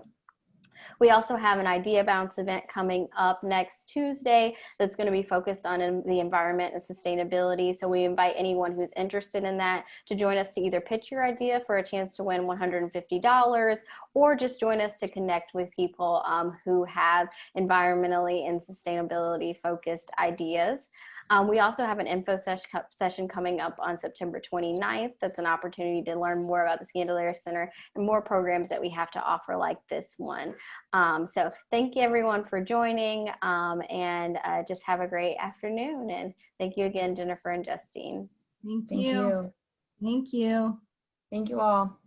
We also have an Idea Bounce event coming up next Tuesday that's going to be focused on the environment and sustainability. So we invite anyone who's interested in that to join us to either pitch your idea for a chance to win $150 or just join us to connect with people who have environmentally and sustainability focused ideas. We also have an info session coming up on September 29th. That's an opportunity to learn more about the Skandalaris Center and more programs that we have to offer like this one. So thank you everyone for joining, and just have a great afternoon. And thank you again, Jennifer and Justine. Thank you. Thank you. Thank you all.